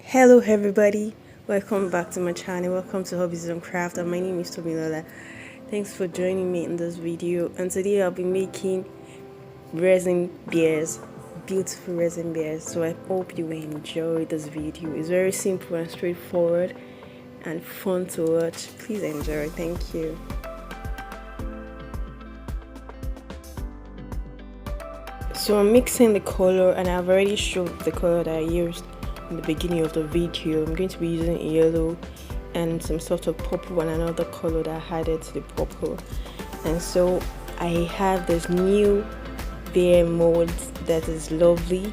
Hello everybody, welcome back to my channel. Welcome to Hobbies and Craft, and my name is Tobilola. Thanks for joining me in this video. And today I'll be making resin bears, beautiful resin bears. So I hope you will enjoy this video. It's very simple and straightforward and fun to watch. Please enjoy. Thank you. So I'm mixing the color, and I've already showed the color that I used in the beginning of the video. I'm going to be using yellow and some sort of purple and another color that I added to the purple. And so I have this new bear mold that is lovely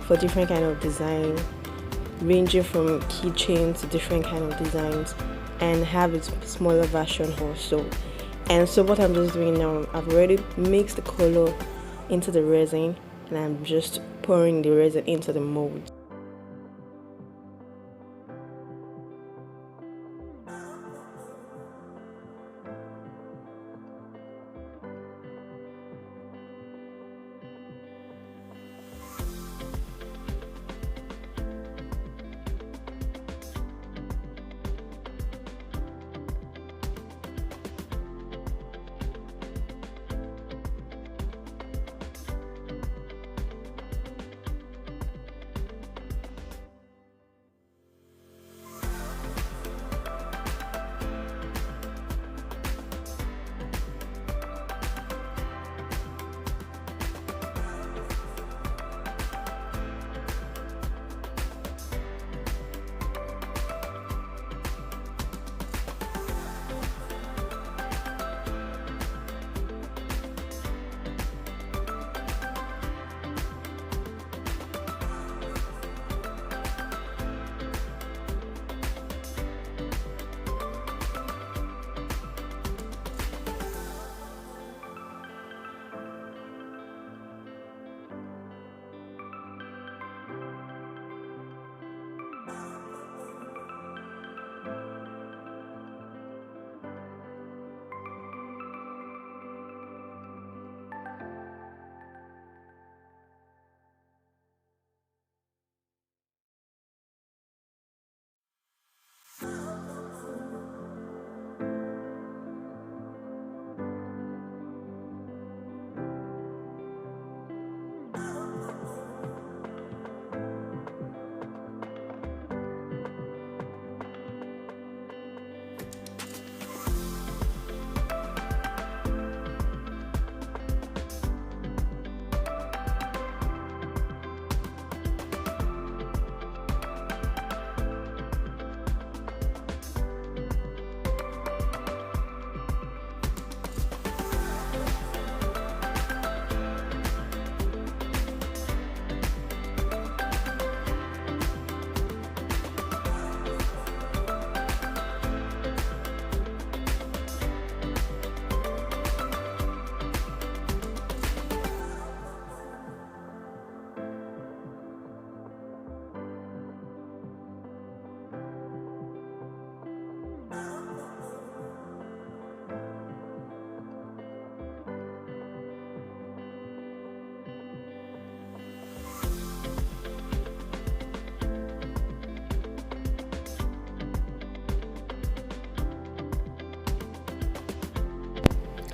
for different kind of design, ranging from keychain to different kind of designs, and have its smaller version also. And so what I'm just doing now, I've already mixed the color into the resin, and I'm just pouring the resin into the mold.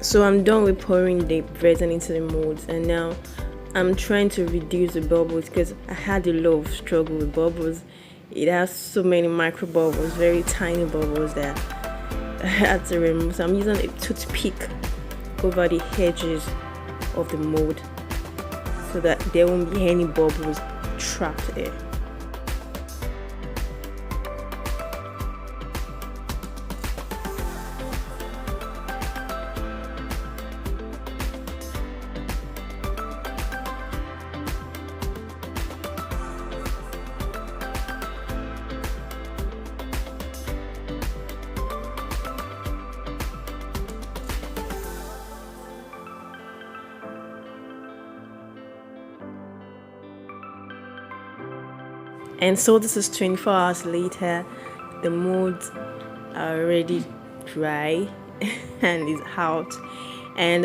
So I'm done with pouring the resin into the molds, and now I'm trying to reduce the bubbles because I had a lot of struggle with bubbles. It has so many micro bubbles, very tiny bubbles that I had to remove. So I'm using a toothpick over the edges of the mold so that there won't be any bubbles trapped there. And so this is 24 hours later. The molds are already dry and it's out. And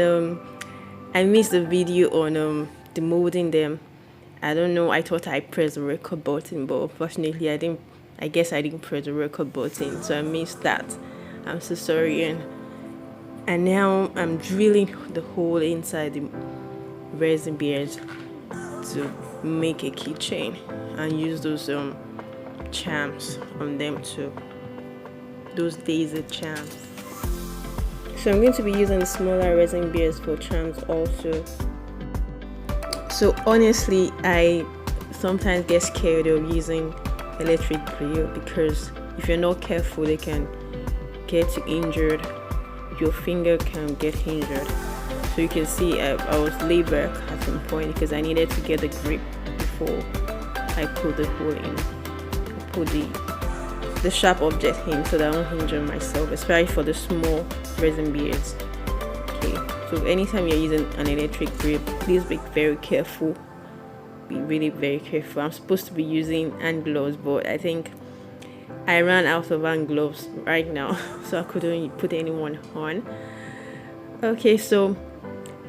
I missed the video on demolding them. I don't know, I thought I pressed the record button, but unfortunately I didn't. I guess I didn't press the record button, so I missed that. I'm so sorry. And now I'm drilling the hole inside the resin beads to make a keychain and use those charms on them too, those daisy charms. So I'm going to be using smaller resin beads for charms also. So honestly, I sometimes get scared of using electric grill because if you're not careful, they can get you injured. Your finger can get injured. So you can see I was laid back at some point because I needed to get the grip before I put the hole in. I put the sharp object in so that I won't injure myself, especially for the small resin beads. Okay, so anytime you're using an electric grip, please be very careful. Be really very careful. I'm supposed to be using hand gloves, but I think I ran out of hand gloves right now, so I couldn't put anyone on. Okay, so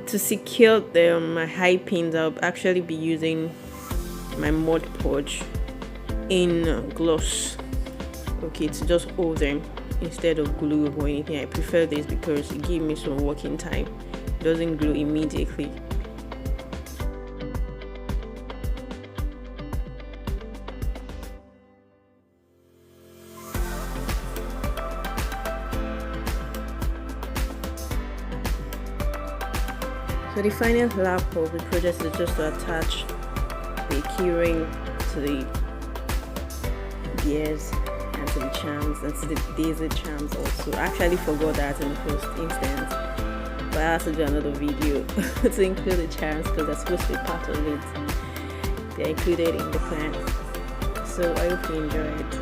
to secure my high pins, I'll actually be using my Mod Podge in gloss. Okay, to just hold them instead of glue or anything. I prefer this because it gives me some working time. It doesn't glue immediately. So the final lap of the project is just to attach the keyring to the gears and to the charms and to the daisy charms also. I actually forgot that in the first instance, but I have to do another video to include the charms because they're supposed to be part of it. They're included in the plan. So I hope you enjoyed.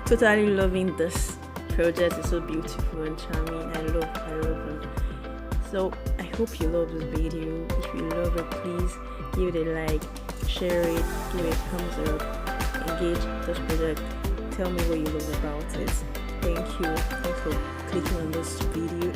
totally loving this project. It's so beautiful and charming. I love it. So I hope you love this video. If you love it, please give it a like, share it, give it a thumbs up, engage this project, tell me what you love about it. Thank you. Thanks for clicking on this video.